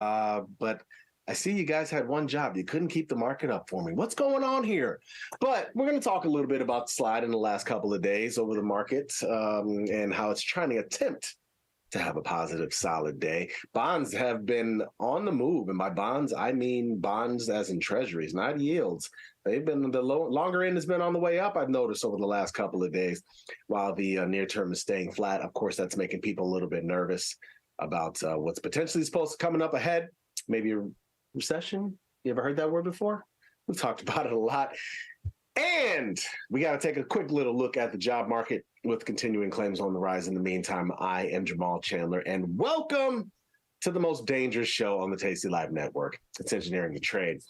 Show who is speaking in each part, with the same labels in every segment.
Speaker 1: But I see you guys had one job. You couldn't keep the market up for me. What's going on here? But we're going to talk a little bit about the slide in the last couple of days over the market and how it's trying to attempt to have a positive, solid day. Bonds have been on the move. And by bonds, I mean bonds as in treasuries, not yields. They've been the longer end has been on the way up, I've noticed over the last couple of days, while the near term is staying flat. Of course, that's making people a little bit nervous about what's potentially supposed to coming up ahead. Maybe a recession. You ever heard that word before? We've talked about it a lot. And we got to take a quick little look at the job market with continuing claims on the rise. In the meantime, I am Jamal Chandler, and welcome to the most dangerous show on the Tasty Live Network. It's Engineering the Trade.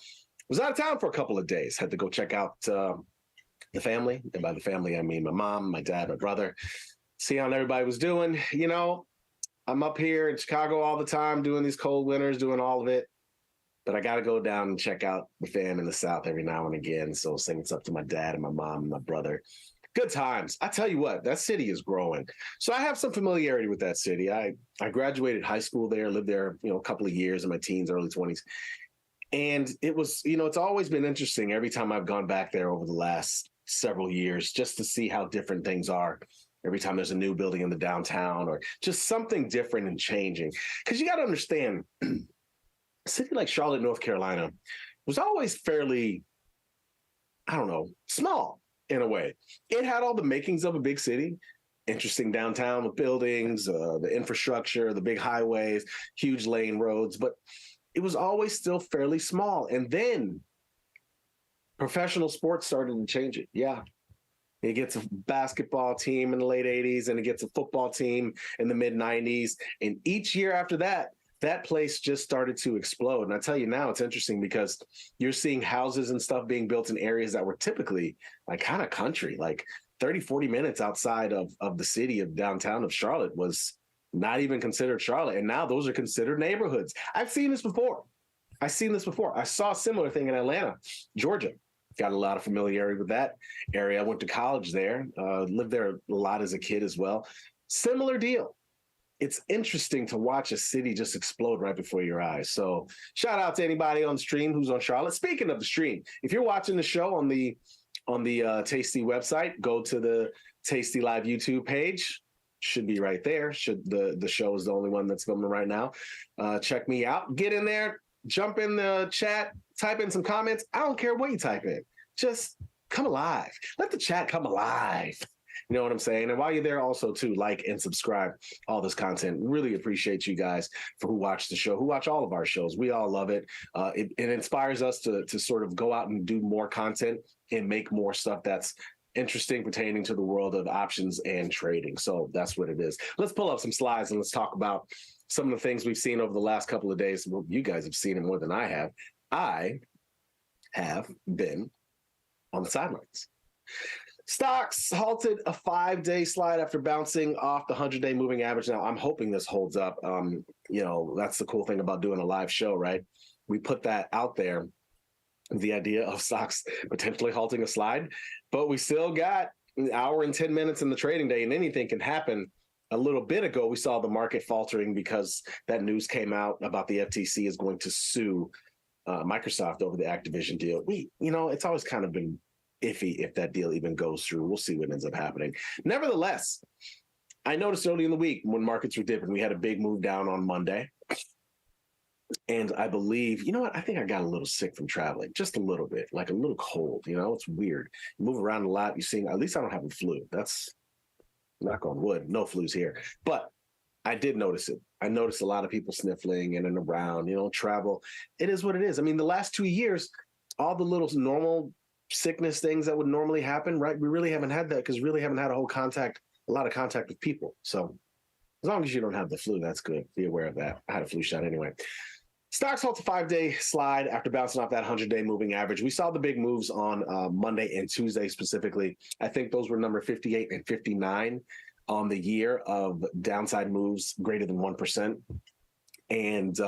Speaker 1: Was out of town for a couple of days. Had to go check out the family. And by the family, I mean my mom, my dad, my brother. See how everybody was doing. You know, I'm up here in Chicago all the time doing these cold winters, doing all of it. But I got to go down and check out the fam in the South every now and again. So sing it's up to my dad and my mom and my brother. Good times. I tell you what, that city is growing. So I have some familiarity with that city. I graduated high school there, lived there, a couple of years in my teens, early 20s. And it was, it's always been interesting every time I've gone back there over the last several years, just to see how different things are. Every time there's a new building in the downtown or just something different and changing. Because you got to understand, a city like Charlotte, North Carolina was always fairly, small in a way. It had all the makings of a big city, interesting downtown with buildings, the infrastructure, the big highways, huge lane roads, but it was always still fairly small. And then professional sports started to change it. Yeah. It gets a basketball team in the late 80s and it gets a football team in the mid 90s. And each year after that, that place just started to explode. And I tell you now, it's interesting because you're seeing houses and stuff being built in areas that were typically like kind of country, like 30, 40 minutes outside of the city of downtown of Charlotte was not even considered Charlotte. And now those are considered neighborhoods. I've seen this before. I saw a similar thing in Atlanta, Georgia. Got a lot of familiarity with that area. I went to college there, lived there a lot as a kid as well. Similar deal. It's interesting to watch a city just explode right before your eyes. So shout out to anybody on the stream who's on Charlotte. Speaking of the stream, if you're watching the show on the Tasty website, go to the Tasty Live YouTube page. Should be right there. The show is the only one that's filming right now. Check me out. Get in there. Jump in the chat. Type in some comments. I don't care what you type in. Just come alive. Let the chat come alive. You know what I'm saying? And while you're there also, too, like and subscribe all this content. Really appreciate you guys for who watch the show, who watch all of our shows. We all love it. It inspires us to sort of go out and do more content and make more stuff that's interesting pertaining to the world of options and trading. So that's what it is. Let's pull up some slides and let's talk about some of the things we've seen over the last couple of days. Well, you guys have seen it more than I have. I have been on the sidelines. Stocks halted a 5-day slide after bouncing off the 100-day moving average. Now, I'm hoping this holds up. That's the cool thing about doing a live show, right? We put that out there, the idea of stocks potentially halting a slide, but we still got an hour and 10 minutes in the trading day, and anything can happen. A little bit ago, we saw the market faltering because that news came out about the FTC is going to sue Microsoft over the Activision deal. It's always kind of been iffy if that deal even goes through. We'll see what ends up happening. Nevertheless, I noticed early in the week when markets were dipping, we had a big move down on Monday. And I believe, I think I got a little sick from traveling, just a little bit, like a little cold. It's weird. You move around a lot. You're seeing, at least I don't have a flu. That's knock on wood. No flus here. But I did notice it. I noticed a lot of people sniffling in and around, travel. It is what it is. I mean, the last 2 years, all the little normal sickness things that would normally happen, right? We really haven't had that because we really haven't had a lot of contact with people. So as long as you don't have the flu, that's good. Be aware of that. I had a flu shot anyway. Stocks halt a 5-day slide after bouncing off that 100-day moving average. We saw the big moves on Monday and Tuesday specifically. I think those were number 58 and 59 on the year of downside moves greater than 1%. And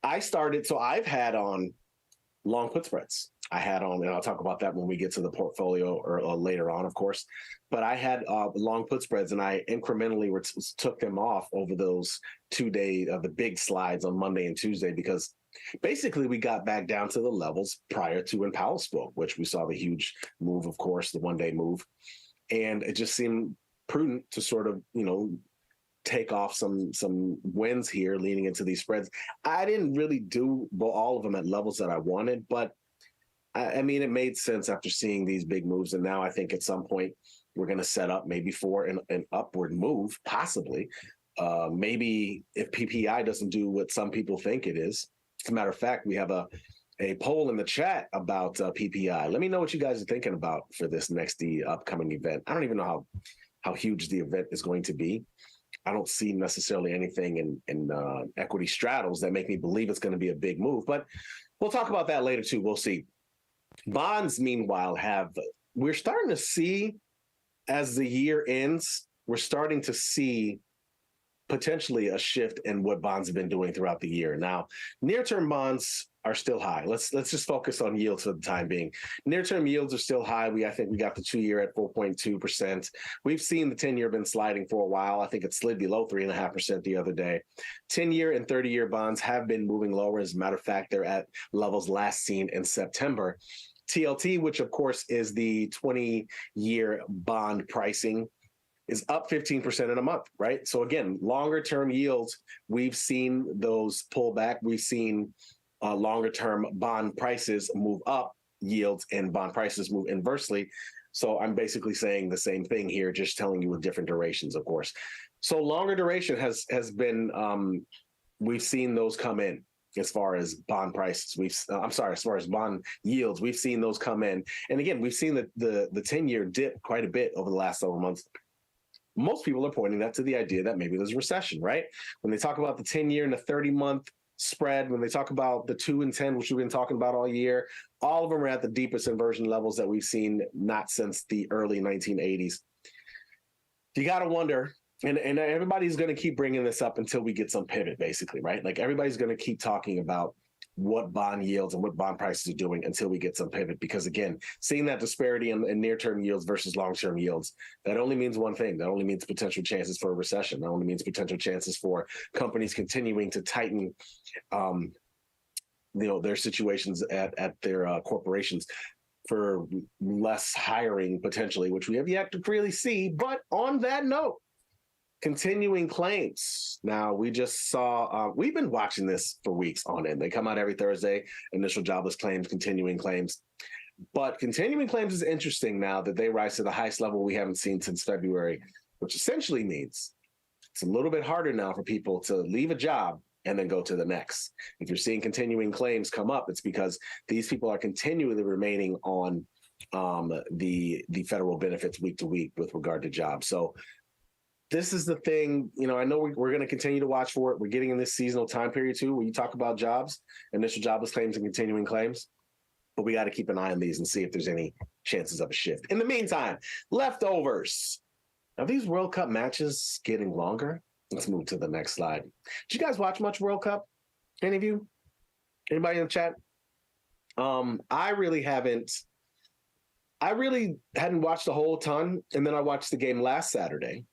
Speaker 1: I've had on long put spreads. I had on, and I'll talk about that when we get to the portfolio or later on, of course. But I had long put spreads, and I incrementally took them off over those 2 day the big slides on Monday and Tuesday, because basically we got back down to the levels prior to when Powell spoke, which we saw the huge move, of course, the 1 day move, and it just seemed prudent to sort of take off some wins here leaning into these spreads. I didn't really do all of them at levels that I wanted, but I mean, it made sense after seeing these big moves. And now I think at some point we're going to set up maybe for an upward move, possibly. Maybe if PPI doesn't do what some people think it is. As a matter of fact, we have a poll in the chat about PPI. Let me know what you guys are thinking about for this next upcoming event. I don't even know how huge the event is going to be. I don't see necessarily anything in equity straddles that make me believe it's going to be a big move, but we'll talk about that later too. We'll see. Bonds, meanwhile, we're starting to see, as the year ends, we're starting to see potentially a shift in what bonds have been doing throughout the year. Now, near-term bonds are still high. Let's just focus on yields for the time being. Near-term yields are still high. I think we got the 2-year at 4.2%. We've seen the 10-year been sliding for a while. I think it slid below 3.5% the other day. 10-year and 30-year bonds have been moving lower. As a matter of fact, they're at levels last seen in September. TLT, which of course is the 20-year bond pricing, is up 15% in a month, right? So again, longer term yields, we've seen those pull back. We've seen longer term bond prices move up, yields and bond prices move inversely. So I'm basically saying the same thing here, just telling you with different durations, of course. So longer duration has been, we've seen those come in. As far as bond prices, as far as bond yields, we've seen those come in. And again, we've seen the 10-year dip quite a bit over the last several months. Most people are pointing that to the idea that maybe there's a recession, right? When they talk about the 10-year and the 30-month spread, when they talk about the 2 and 10, which we've been talking about all year, all of them are at the deepest inversion levels that we've seen not since the early 1980s. You got to wonder, and everybody's going to keep bringing this up until we get some pivot, basically, right? Like everybody's going to keep talking about what bond yields and what bond prices are doing until we get some pivot. Because again, seeing that disparity in near-term yields versus long-term yields, that only means one thing. That only means potential chances for a recession. That only means potential chances for companies continuing to tighten, their situations at their corporations for less hiring potentially, which we have yet to really see. But on that note, continuing claims. Now, we just saw, we've been watching this for weeks on end. They come out every Thursday, initial jobless claims, continuing claims. But continuing claims is interesting now that they rise to the highest level we haven't seen since February, which essentially means it's a little bit harder now for people to leave a job and then go to the next. If you're seeing continuing claims come up, it's because these people are continually remaining on the federal benefits week to week with regard to jobs. So this is the thing, I know we're going to continue to watch for it. We're getting in this seasonal time period too, where you talk about jobs, initial jobless claims and continuing claims, but we got to keep an eye on these and see if there's any chances of a shift. In the meantime, leftovers. Are these World Cup matches getting longer? Let's move to the next slide. Did you guys watch much World Cup? Any of you? Anybody in the chat? I really hadn't watched a whole ton. And then I watched the game last Saturday,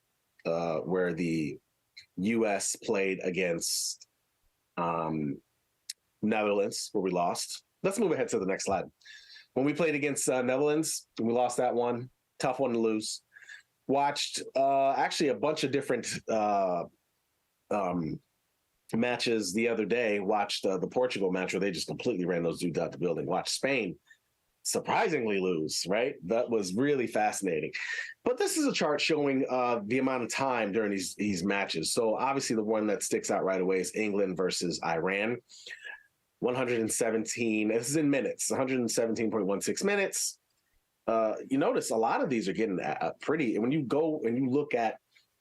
Speaker 1: where the U.S. played against Netherlands, where we lost. Let's move ahead to the next slide. When we played against Netherlands, we lost that one. Tough one to lose. Watched actually a bunch of different matches the other day. Watched the Portugal match where they just completely ran those dudes out the building. Watched Spain surprisingly lose, right? That was really fascinating. But this is a chart showing the amount of time during these matches. So obviously the one that sticks out right away is England versus Iran. 117, this is in minutes, 117.16 minutes. You notice a lot of these are getting pretty, when you go and you look at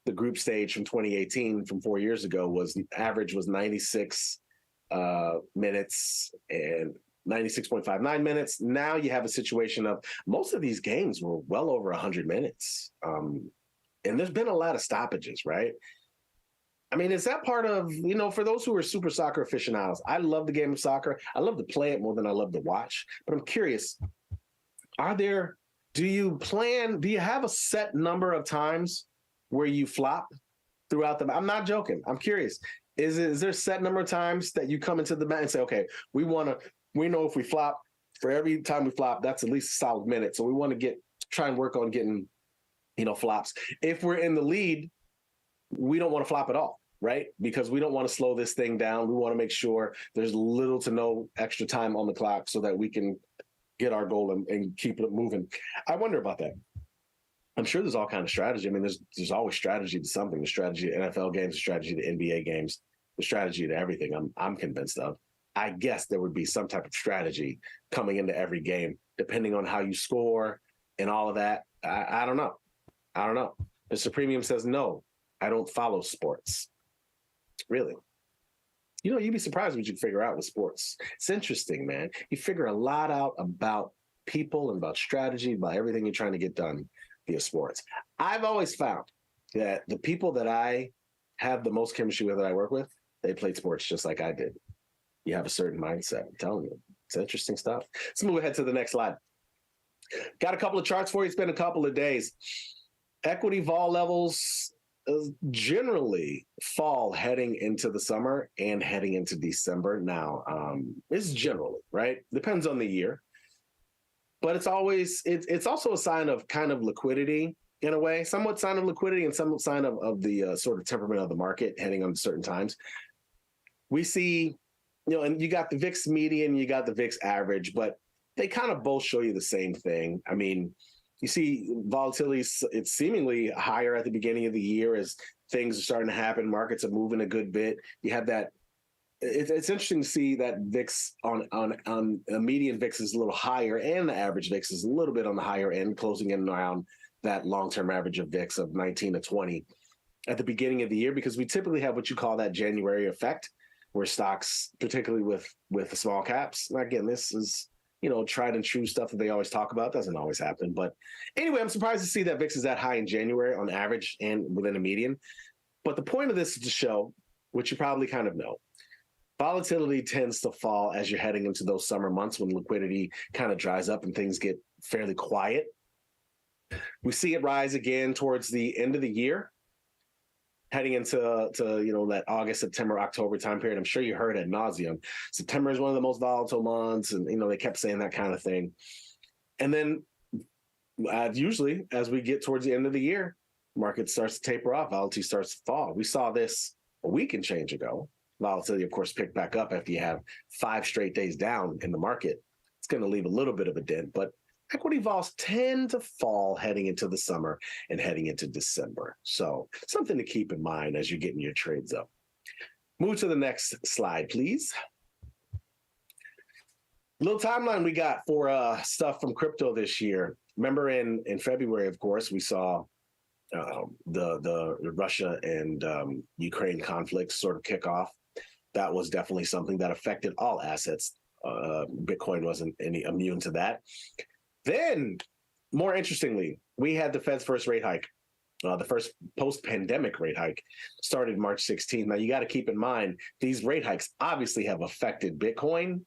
Speaker 1: the group stage from 2018, from 4 years ago, average was 96 minutes and 96.59 minutes. Now you have a situation of most of these games were well over 100 minutes. And there's been a lot of stoppages, right? I mean, is that part of, for those who are super soccer aficionados, I love the game of soccer. I love to play it more than I love to watch. But I'm curious, are there, do you have a set number of times where you flop throughout the, I'm not joking. I'm curious. Is there a set number of times that you come into the mat and say, okay, we know if we flop, for every time we flop, that's at least a solid minute. So we want to try and work on getting, flops. If we're in the lead, we don't want to flop at all, right? Because we don't want to slow this thing down. We want to make sure there's little to no extra time on the clock so that we can get our goal and keep it moving. I wonder about that. I'm sure there's all kind of strategy. I mean, there's always strategy to something. The strategy to NFL games, the strategy to NBA games, the strategy to everything. I'm convinced of. I guess there would be some type of strategy coming into every game, depending on how you score and all of that. I don't know. Mr. Premium says, no, I don't follow sports. Really? You'd be surprised what you figure out with sports. It's interesting, man. You figure a lot out about people and about strategy, about everything you're trying to get done via sports. I've always found that the people that I have the most chemistry with that I work with, they played sports just like I did. You have a certain mindset. I'm telling you, it's interesting stuff. Let's move ahead to the next slide. Got a couple of charts for you. It's been a couple of days. Equity vol levels generally fall heading into the summer and heading into December. Now, it's generally, right? Depends on the year. But it's also a sign of kind of liquidity in a way, somewhat sign of liquidity and somewhat sign of the sort of temperament of the market heading on certain times. We see, and you got the VIX median, you got the VIX average, but they kind of both show you the same thing. I mean, you see volatility, it's seemingly higher at the beginning of the year as things are starting to happen. Markets are moving a good bit. You have that. It's interesting to see that VIX on a median VIX is a little higher and the average VIX is a little bit on the higher end, closing in around that long-term average of VIX of 19 to 20 at the beginning of the year, because we typically have what you call that January effect, where stocks, particularly with the small caps, and again, this is, tried and true stuff that they always talk about. Doesn't always happen. But anyway, I'm surprised to see that VIX is that high in January on average and within a median. But the point of this is to show, which you probably kind of know, volatility tends to fall as you're heading into those summer months when liquidity kind of dries up and things get fairly quiet. We see it rise again towards the end of the year, heading into that August, September, October time period. I'm sure you heard ad nauseum. September is one of the most volatile months, and they kept saying that kind of thing. And then usually, as we get towards the end of the year, market starts to taper off, volatility starts to fall. We saw this a week and change ago. Volatility, of course, picked back up after you have 5 straight days down in the market. It's going to leave a little bit of a dent, but equity vols tend to fall heading into the summer and heading into December. So something to keep in mind as you're getting your trades up. Move to the next slide, please. Little timeline we got for stuff from crypto this year. Remember in February, of course, we saw the Russia and Ukraine conflict sort of kick off. That was definitely something that affected all assets. Bitcoin wasn't any immune to that. Then, more interestingly, we had the Fed's first rate hike. The first post-pandemic rate hike started March 16th. Now, you got to keep in mind, these rate hikes obviously have affected Bitcoin,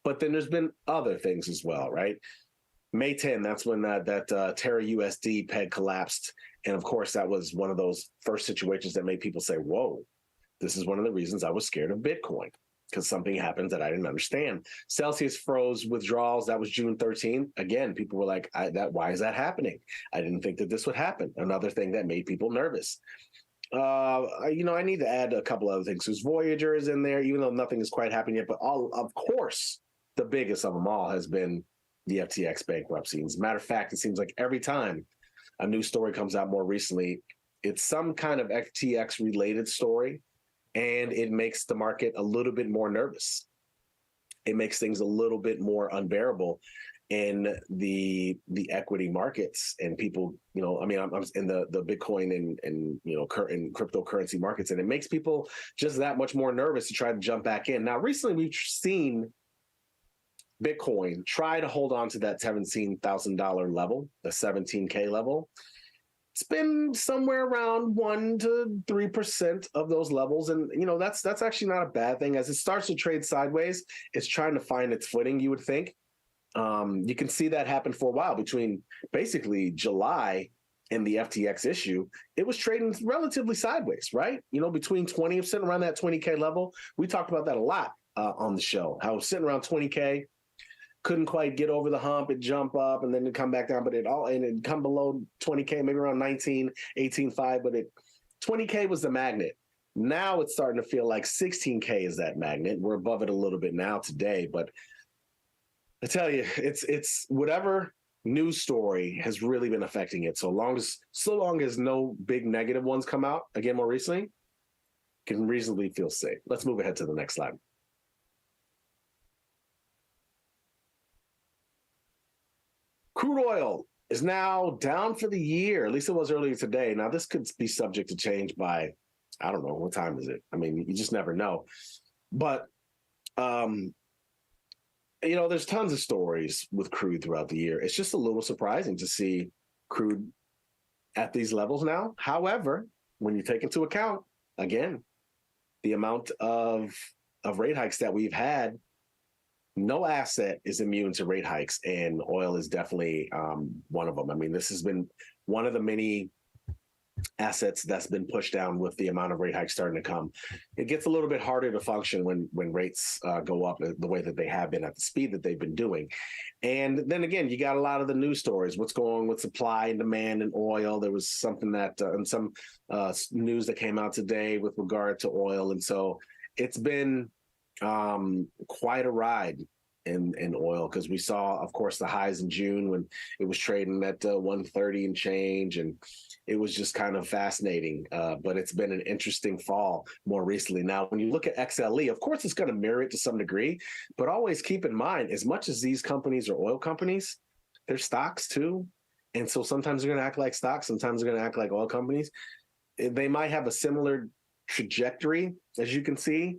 Speaker 1: but then there's been other things as well, right? May 10, that's when that Terra USD peg collapsed. And of course, that was one of those first situations that made people say, whoa, this is one of the reasons I was scared of Bitcoin, because something happened that I didn't understand. Celsius froze withdrawals. That was June 13th. Again, people were like, why is that happening? I didn't think that this would happen. Another thing that made people nervous. I need to add a couple other things. There's Voyager is in there, even though nothing has quite happened yet. But of course, the biggest of them all has been the FTX bankruptcy. As a matter of fact, it seems like every time a new story comes out more recently, it's some kind of FTX related story, and it makes the market a little bit more nervous. It makes things a little bit more unbearable in the equity markets, and people, I'm in the Bitcoin and cryptocurrency markets, and it makes people just that much more nervous to try to jump back in. Now, recently we've seen Bitcoin try to hold on to that $17,000 level, the 17K level. it's been somewhere around 1 to 3% of those levels, and that's actually not a bad thing. As it starts to trade sideways, it's trying to find its footing. You would think. You can see that happen for a while between basically July and the FTX issue. It was trading relatively sideways, right? Between 20% around that 20K level. We talked about that a lot on the show. How it was sitting around 20K. Couldn't quite get over the hump. It jump up and then it come back down, but it come below 20K, maybe around 19, 18.5, but 20K was the magnet. Now it's starting to feel like 16K is that magnet. We're above it a little bit now today, but I tell you, it's whatever news story has really been affecting it. So long as no big negative ones come out again more recently, can reasonably feel safe. Let's move ahead to the next slide. Crude oil is now down for the year. At least it was earlier today. Now, this could be subject to change by, I don't know, what time is it? I mean, you just never know. But, there's tons of stories with crude throughout the year. It's just a little surprising to see crude at these levels now. However, when you take into account, again, the amount of rate hikes that we've had, no asset is immune to rate hikes, and oil is definitely one of them. I mean, this has been one of the many assets that's been pushed down with the amount of rate hikes starting to come. It gets a little bit harder to function when rates go up the way that they have been at the speed that they've been doing. And then again, you got a lot of the news stories, what's going on with supply and demand in oil. There was something that and some news that came out today with regard to oil. And so it's been quite a ride in oil, because we saw, of course, the highs in June when it was trading at 130 and change, and it was just kind of fascinating. But it's been an interesting fall more recently. Now, when you look at XLE, of course, it's going to mirror it to some degree, but always keep in mind, as much as these companies are oil companies, they're stocks too. And so sometimes they're going to act like stocks, sometimes they're going to act like oil companies. They might have a similar trajectory, as you can see,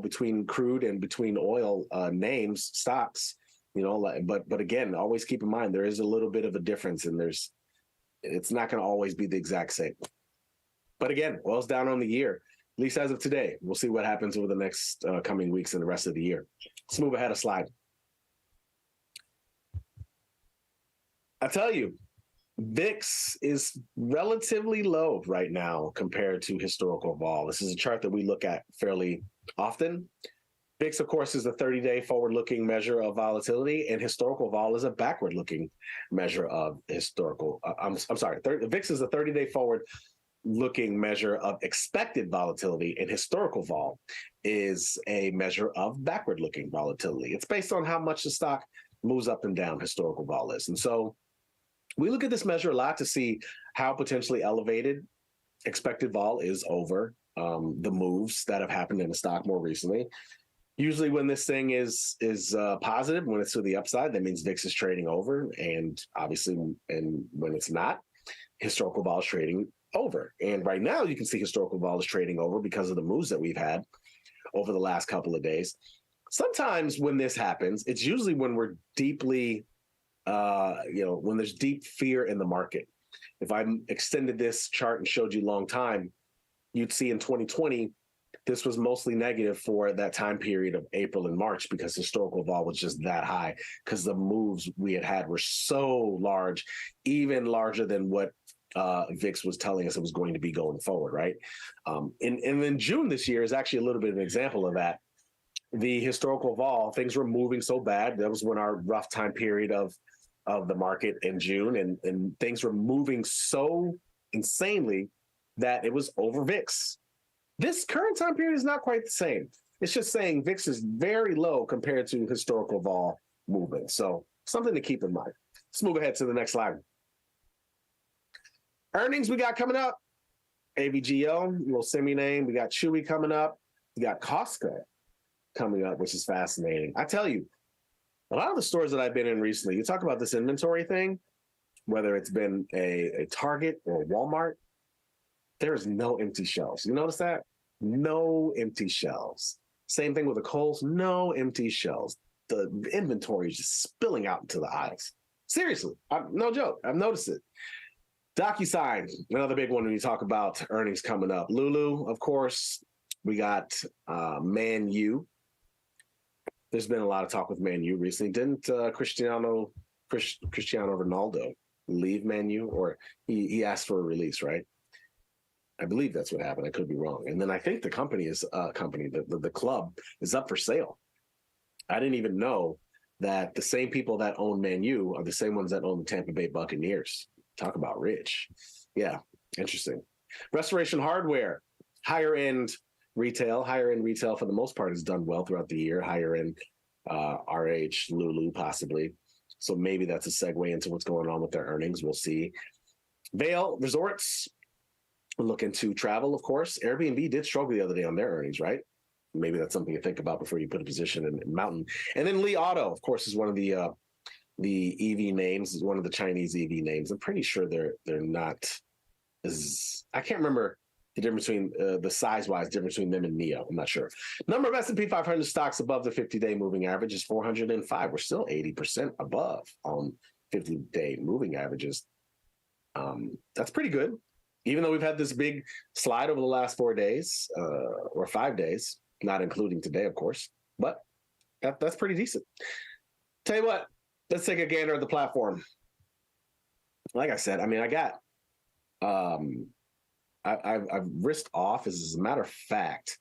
Speaker 1: between crude and between oil names, stocks, but again, always keep in mind, there is a little bit of a difference, and it's not going to always be the exact same. But again, oil's down on the year, at least as of today. We'll see what happens over the next coming weeks and the rest of the year. Let's move ahead a slide. I tell you, VIX is relatively low right now compared to historical vol. This is a chart that we look at fairly often. VIX, of course, is the 30-day forward-looking measure of volatility, and historical vol is a backward-looking measure of historical. VIX is a 30-day forward-looking measure of expected volatility, and historical vol is a measure of backward-looking volatility. It's based on how much the stock moves up and down, historical vol is. And so we look at this measure a lot to see how potentially elevated expected vol is over the moves that have happened in the stock more recently. Usually when this thing is positive, when it's to the upside, that means VIX is trading over. And obviously, and when it's not, historical vol is trading over. And right now you can see historical vol is trading over because of the moves that we've had over the last couple of days. Sometimes when this happens, it's usually when we're deeply when there's deep fear in the market. If I extended this chart and showed you long time, you'd see in 2020, this was mostly negative for that time period of April and March, because historical vol was just that high, because the moves we had were so large, even larger than what VIX was telling us it was going to be going forward, right? And then June this year is actually a little bit of an example of that. The historical vol, things were moving so bad. That was when our rough time period of the market in June, and things were moving so insanely that it was over VIX. This current time period is not quite the same. It's just saying VIX is very low compared to historical vol movement. So something to keep in mind. Let's move ahead to the next slide. Earnings we got coming up. AVGO, little semi-name. We got Chewy coming up. We got Costco coming up, which is fascinating. I tell you, a lot of the stores that I've been in recently, you talk about this inventory thing, whether it's been a Target or a Walmart, there's no empty shelves. You notice that? No empty shelves. Same thing with the Kohl's, no empty shelves. The inventory is just spilling out into the aisles. Seriously, no joke. I've noticed it. DocuSign, another big one when you talk about earnings coming up. Lulu, of course. We got Man U. There's been a lot of talk with Man U recently. Didn't Cristiano Ronaldo leave Man U, or he asked for a release, right? I believe that's what happened. I could be wrong. And then I think the the club is up for sale. I didn't even know that the same people that own Man U are the same ones that own the Tampa Bay Buccaneers. Talk about rich. Yeah, interesting. Restoration Hardware, higher end retail. Higher end retail for the most part has done well throughout the year. Higher end RH, Lulu, possibly. So maybe that's a segue into what's going on with their earnings. We'll see. Vail Resorts, look into travel, of course. Airbnb did struggle the other day on their earnings, right? Maybe that's something to think about before you put a position in Mountain. And then Li Auto, of course, is one of the EV names, is one of the Chinese EV names. I'm pretty sure they're not as, I can't remember the difference between the size-wise difference between them and NIO. I'm not sure. Number of S&P 500 stocks above the 50-day moving average is 405. We're still 80% above on 50-day moving averages. That's pretty good. Even though we've had this big slide over the last 4 days or 5 days, not including today, of course, but that's pretty decent. Tell you what, let's take a gander at the platform. Like I said, I mean, I got, I've risked off. As a matter of fact,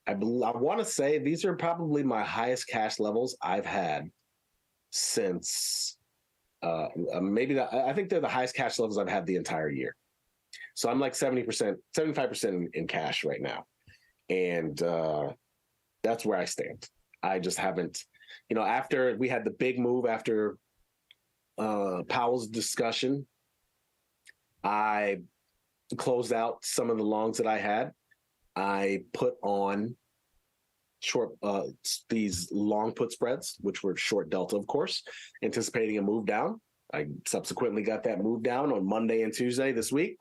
Speaker 1: I want to say these are probably my highest cash levels I've had since I think they're the highest cash levels I've had the entire year. So I'm like 70%, 75% in cash right now. And that's where I stand. I just haven't, after we had the big move after Powell's discussion, I closed out some of the longs that I had. I put on short these long put spreads, which were short delta, of course, anticipating a move down. I subsequently got that move down on Monday and Tuesday this week.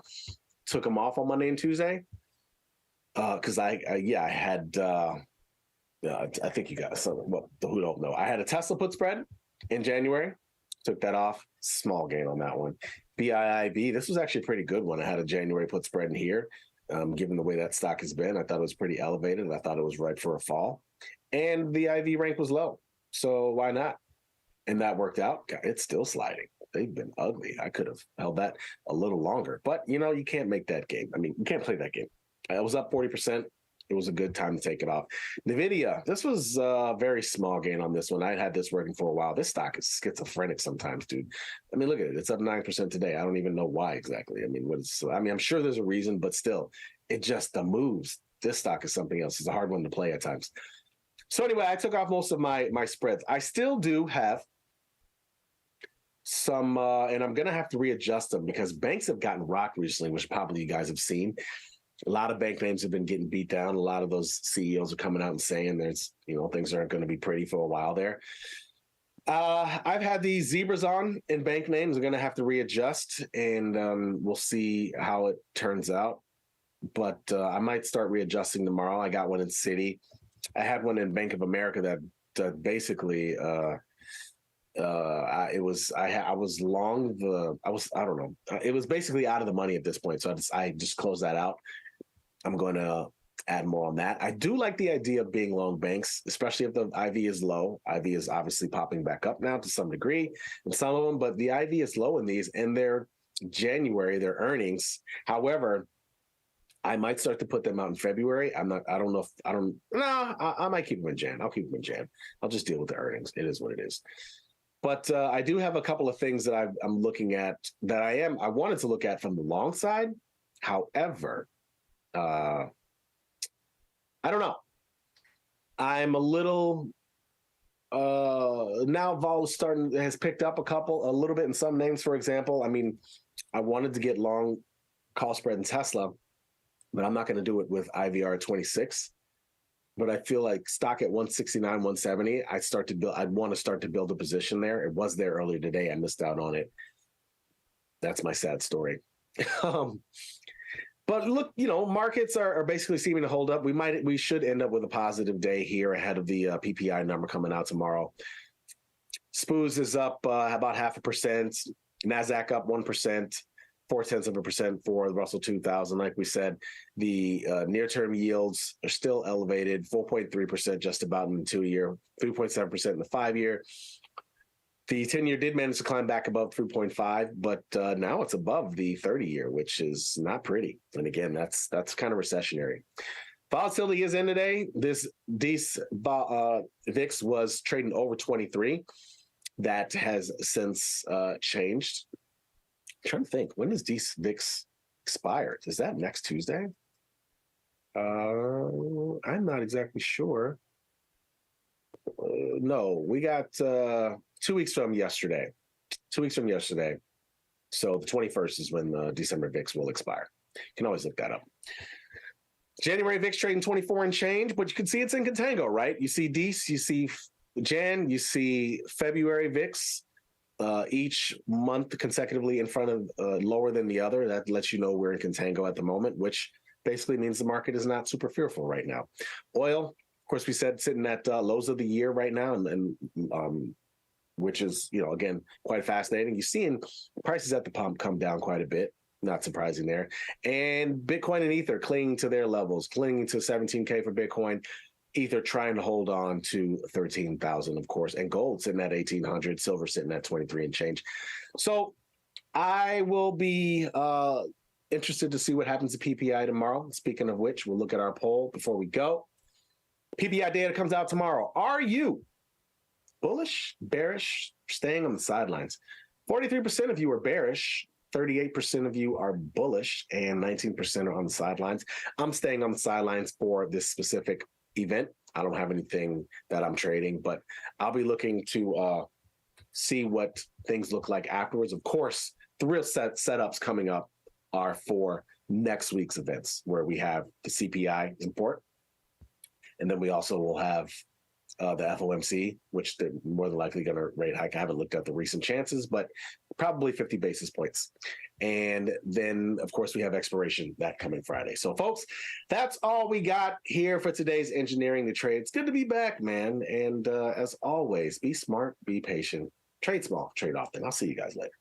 Speaker 1: Took them off on Monday and Tuesday because I had I think you got some. Well, who don't know? I had a Tesla put spread in January. Took that off. Small gain on that one. BIIB. This was actually a pretty good one. I had a January put spread in here. Given the way that stock has been, I thought it was pretty elevated. I thought it was right for a fall. And the IV rank was low. So why not? And that worked out. God, it's still sliding. They've been ugly. I could have held that a little longer. But, you can't make that game. I mean, you can't play that game. I was up 40%. It was a good time to take it off. NVIDIA, this was a very small gain on this one. I had this working for a while. This stock is schizophrenic sometimes, dude. I mean, look at it. It's up 9% today. I don't even know why exactly. I mean, I'm sure there's a reason, but still, it just, the moves. This stock is something else. It's a hard one to play at times. So anyway, I took off most of my spreads. I still do have some, and I'm going to have to readjust them because banks have gotten rocked recently, which probably you guys have seen. A lot of bank names have been getting beat down. A lot of those CEOs are coming out and saying there's, things aren't going to be pretty for a while there. I've had these zebras on in bank names. I'm going to have to readjust, and we'll see how it turns out. But I might start readjusting tomorrow. I got one in Citi. I had one in Bank of America that basically I was long I don't know. It was basically out of the money at this point. So I just closed that out. I'm going to add more on that. I do like the idea of being long banks, especially if the IV is low. IV is obviously popping back up now to some degree in some of them, but the IV is low in these, and their earnings. However, I might start to put them out in February. I might keep them in Jan. I'll keep them in Jan. I'll just deal with the earnings. It is what it is. But I do have a couple of things that I'm looking at that I wanted to look at from the long side. However, I don't know. I'm a little now vol has picked up a little bit in some names, for example. I mean, I wanted to get long call spread in Tesla, but I'm not going to do it with IVR 26. But I feel like stock at 169, 170, I'd want to start to build a position there. It was there earlier today. I missed out on it. That's my sad story. But look, markets are basically seeming to hold up. We should end up with a positive day here ahead of the PPI number coming out tomorrow. SPOOS is up about 0.5%. NASDAQ up 1%. 0.4% for the Russell 2000. Like we said, the near-term yields are still elevated, 4.3% just about in the 2-year, 3.7% in the 5-year. The 10-year did manage to climb back above 3.5, but now it's above the 30-year, which is not pretty. And again, that's kind of recessionary. Volatility is in today. This VIX was trading over 23. That has since changed. I'm trying to think, when does VIX expire? Is that next Tuesday? I'm not exactly sure. No, we got 2 weeks from yesterday. 2 weeks from yesterday. So the 21st is when the December VIX will expire. You can always look that up. January VIX trading 24 and change, but you can see it's in contango, right? You see DECE, you see Jan, you see February VIX, each month consecutively in front of lower than the other. That lets you know we're in contango at the moment, which basically means the market is not super fearful right now. Oil, of course, we said sitting at lows of the year right now, and which is, again, quite fascinating. You're seeing prices at the pump come down quite a bit. Not surprising there. And Bitcoin and Ether clinging to their levels, clinging to 17K for Bitcoin. Ether trying to hold on to 13,000, of course, and gold sitting at 1,800, silver sitting at 23 and change. So I will be interested to see what happens to PPI tomorrow. Speaking of which, we'll look at our poll before we go. PPI data comes out tomorrow. Are you bullish, bearish, staying on the sidelines? 43% of you are bearish. 38% of you are bullish, and 19% are on the sidelines. I'm staying on the sidelines for this specific event. I don't have anything that I'm trading, but I'll be looking to see what things look like afterwards. Of course, the real setups coming up are for next week's events, where we have the CPI report, and then we also will have the FOMC, which they're more than likely going to rate hike. I haven't looked at the recent chances, but probably 50 basis points. And then, of course, we have expiration that coming Friday. So, folks, that's all we got here for today's Engineering the Trade. It's good to be back, man. And as always, be smart, be patient, trade small, trade often. I'll see you guys later.